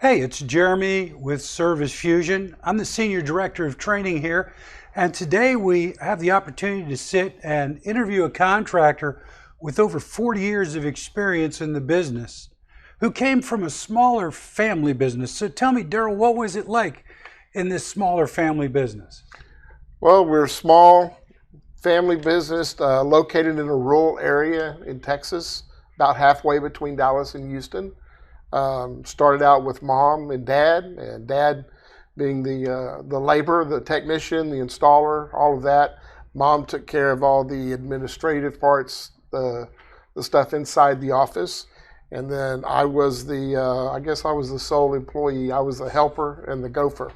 Hey, it's Jeremy with Service Fusion. I'm the Senior Director of Training here, and today we have the opportunity to sit and interview a contractor with over 40 years of experience in the business who came from a smaller family business. So tell me, Darrol, what was it like in this smaller family business? Well, we're a small family business located in a rural area in Texas, about halfway between Dallas and Houston. Started out with mom and dad being the laborer, the technician, the installer, all of that. Mom took care of all the administrative parts, the stuff inside the office. And then I was I guess I was the sole employee. I was the helper and the gopher.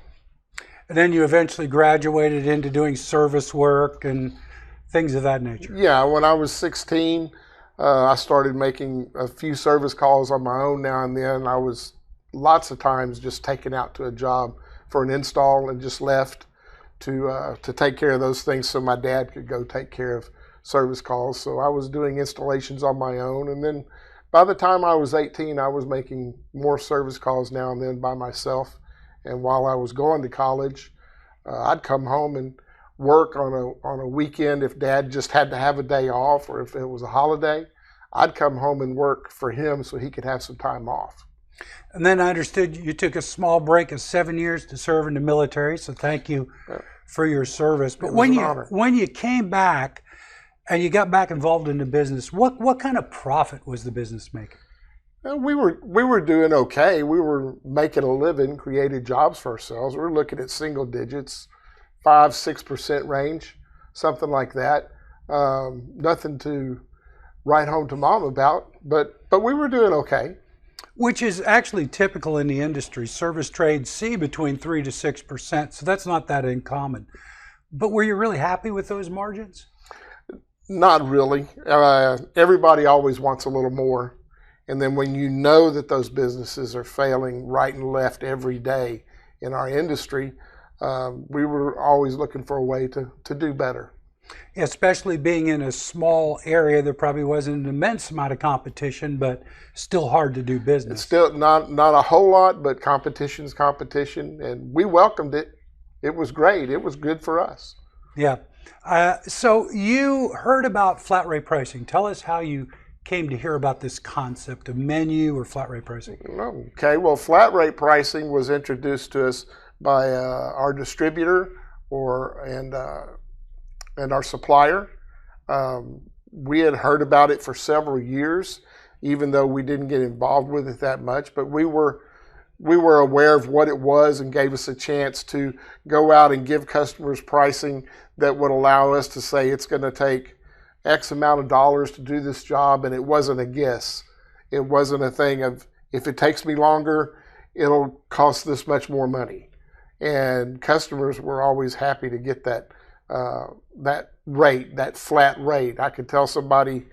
And then you eventually graduated into doing service work and things of that nature. Yeah, when I was 16, I started making a few service calls on my own now and then. I was lots of times just taken out to a job for an install and just left to take care of those things so my dad could go take care of service calls. So I was doing installations on my own. And then by the time I was 18, I was making more service calls now and then by myself. And while I was going to college, I'd come home and work on a weekend if dad just had to have a day off, or if it was a holiday, I'd come home and work for him so he could have some time off. And then I understood you took a small break of 7 years to serve in the military, so thank you for your service. But when you came back and you got back involved in the business, what kind of profit was the business making? We were doing okay. We were making a living, created jobs for ourselves. We were looking at single digits, 5-6% range, something like that. Nothing to write home to mom about, but we were doing okay. Which is actually typical in the industry. Service trades see between 3 to 6%, so that's not that uncommon. But were you really happy with those margins? Not really. Everybody always wants a little more. And then when you know that those businesses are failing right and left every day in our industry, we were always looking for a way to do better. Especially being in a small area, there probably wasn't an immense amount of competition, but still hard to do business. It's still not a whole lot, but competition's competition, and we welcomed it. It was great. It was good for us. Yeah. So you heard about flat rate pricing. Tell us how you came to hear about this concept of menu or flat rate pricing. Okay. Well, flat rate pricing was introduced to us by our distributor and our supplier. We had heard about it for several years, even though we didn't get involved with it that much. But we were aware of what it was and gave us a chance to go out and give customers pricing that would allow us to say it's going to take X amount of dollars to do this job, and it wasn't a guess. It wasn't a thing of, if it takes me longer, it'll cost this much more money. And customers were always happy to get that rate, that flat rate. I could tell somebody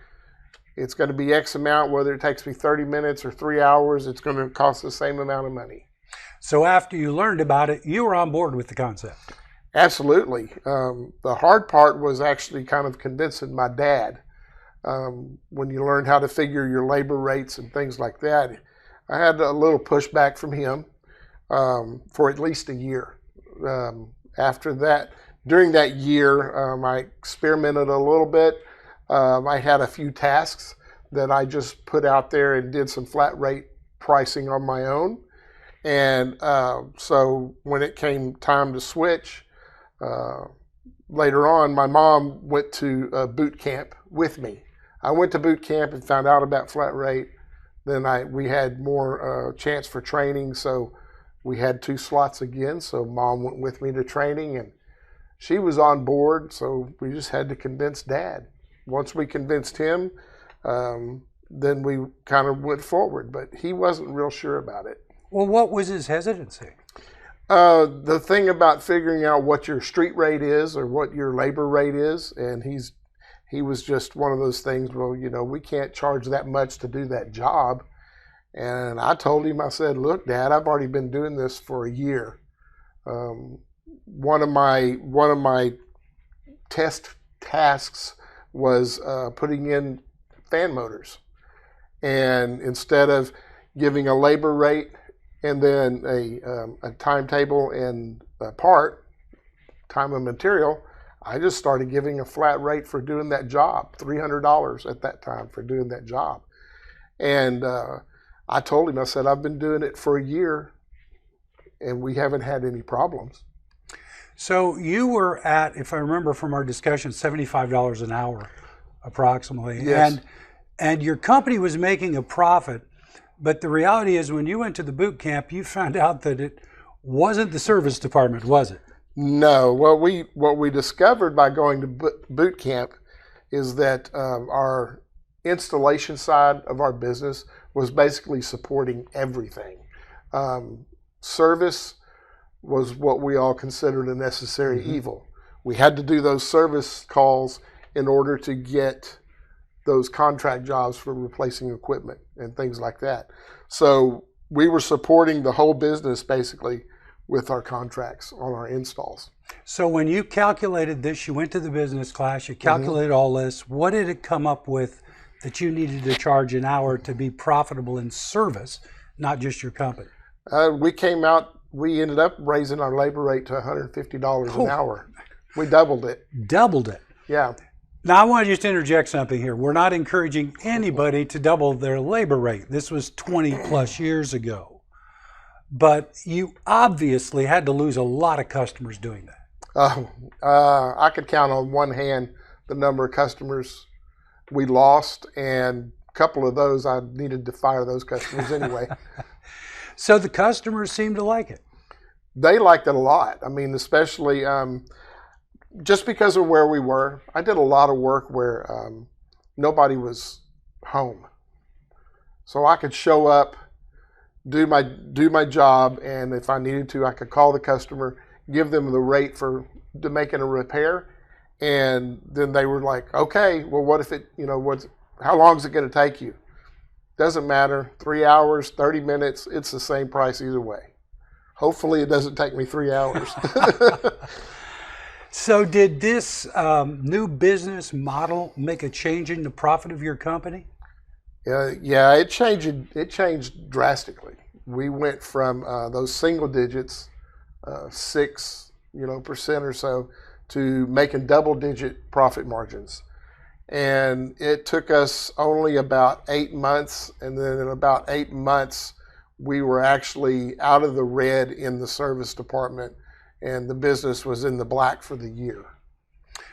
it's going to be X amount, whether it takes me 30 minutes or 3 hours, it's going to cost the same amount of money. So after you learned about it, you were on board with the concept. Absolutely. The hard part was actually kind of convincing my dad. When you learned how to figure your labor rates and things like that, I had a little pushback from him for at least a year. After that, during that year, I experimented a little bit. I had a few tasks that I just put out there and did some flat rate pricing on my own. And so when it came time to switch, later on, my mom went to boot camp with me. I went to boot camp and found out about flat rate. Then we had more chance for training, so we had 2 slots again. So mom went with me to training, and she was on board. So we just had to convince dad. Once we convinced him, then we kind of went forward. But he wasn't real sure about it. Well, what was his hesitancy? The thing about figuring out what your street rate is or what your labor rate is, and he was just one of those things, well, we can't charge that much to do that job. And I told him, I said, look, Dad, I've already been doing this for a year. One of my test tasks was putting in fan motors. And instead of giving a labor rate and then a timetable and a part, time and material, I just started giving a flat rate for doing that job, $300 at that time for doing that job. And I told him, I said, I've been doing it for a year and we haven't had any problems. So you were at, if I remember from our discussion, $75 an hour approximately. Yes. And your company was making a profit. But the reality is when you went to the boot camp, you found out that it wasn't the service department, was it? No. What we discovered by going to boot camp is that our installation side of our business was basically supporting everything. Service was what we all considered a necessary evil. We had to do those service calls in order to get those contract jobs for replacing equipment and things like that. So we were supporting the whole business basically with our contracts on our installs. So when you calculated this, you went to the business class, you calculated all this, what did it come up with that you needed to charge an hour to be profitable in service, not just your company? We ended up raising our labor rate to $150 an hour. We doubled it. Doubled it. Yeah. Now I want to just interject something here. We're not encouraging anybody to double their labor rate. This was 20 plus years ago. But you obviously had to lose a lot of customers doing that. I could count on one hand the number of customers we lost, and a couple of those I needed to fire those customers anyway. So the customers seemed to like it. They liked it a lot. I mean, especially just because of where we were. I did a lot of work where nobody was home. So I could show up, do my job, and if I needed to, I could call the customer, give them the rate to making a repair, and then they were like, okay, well, what if it, how long is it going to take you? Doesn't matter, 3 hours, 30 minutes, it's the same price either way. Hopefully it doesn't take me 3 hours. So did this new business model make a change in the profit of your company? Yeah, it changed drastically. We went from those single digits, 6% or so, to making double-digit profit margins. And it took us only about 8 months, and then in about 8 months, we were actually out of the red in the service department, and the business was in the black for the year.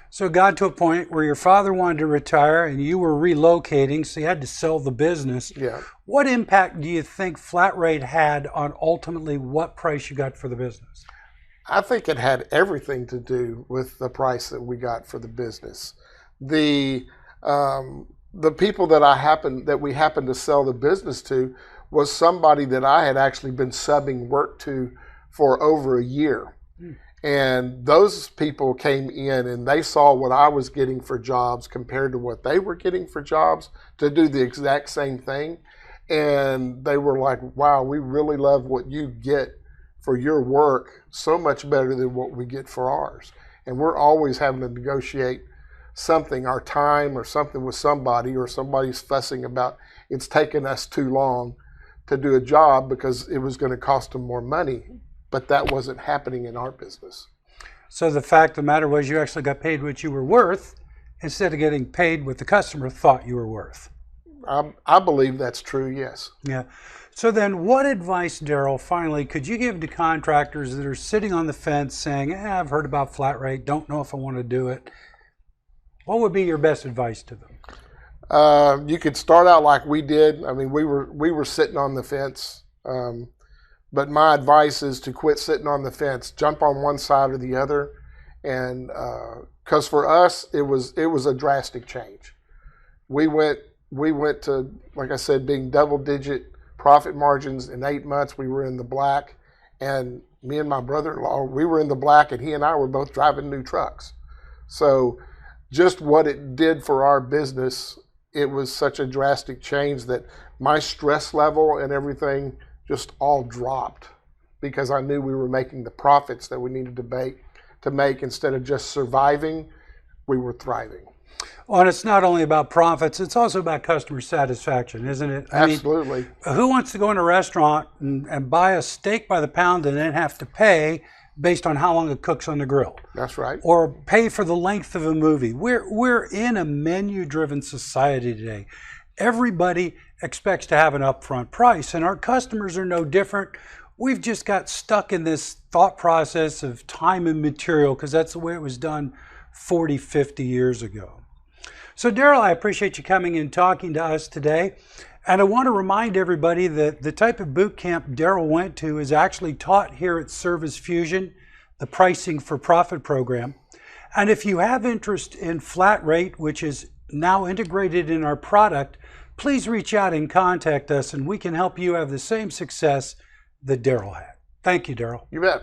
So it got to a point where your father wanted to retire and you were relocating, so you had to sell the business. Yeah. What impact do you think flat rate had on ultimately what price you got for the business? I think it had everything to do with the price that we got for the business. The people that we happened to sell the business to was somebody that I had actually been subbing work to for over a year. And those people came in and they saw what I was getting for jobs compared to what they were getting for jobs to do the exact same thing. And they were like, wow, we really love what you get for your work, so much better than what we get for ours. And we're always having to negotiate something, our time or something with somebody, or somebody's fussing about it's taken us too long to do a job because it was going to cost them more money. But that wasn't happening in our business. So the fact of the matter was you actually got paid what you were worth instead of getting paid what the customer thought you were worth. I believe that's true, yes. Yeah. So then what advice, Darrell, finally, could you give to contractors that are sitting on the fence saying, I've heard about flat rate, don't know if I want to do it. What would be your best advice to them? You could start out like we did. I mean, we were sitting on the fence. But my advice is to quit sitting on the fence, jump on one side or the other, and because for us it was a drastic change. We went to, like I said, being double-digit profit margins. In 8 months we were in the black, and me and my brother-in-law, we were in the black, and he and I were both driving new trucks. So just what it did for our business, it was such a drastic change that my stress level and everything just all dropped because I knew we were making the profits that we needed to make instead of just surviving, we were thriving. Well, and it's not only about profits, it's also about customer satisfaction, isn't it? Absolutely. Who wants to go in a restaurant and buy a steak by the pound and then have to pay based on how long it cooks on the grill? That's right. Or pay for the length of a movie. We're in a menu-driven society today. Everybody expects to have an upfront price, and our customers are no different. We've just got stuck in this thought process of time and material because that's the way it was done 40, 50 years ago. So Darrol, I appreciate you coming and talking to us today. And I want to remind everybody that the type of boot camp Darrol went to is actually taught here at Service Fusion, the Pricing for Profit program. And if you have interest in flat rate, which is now integrated in our product, please reach out and contact us and we can help you have the same success that Darrol had. Thank you, Darrol. You bet.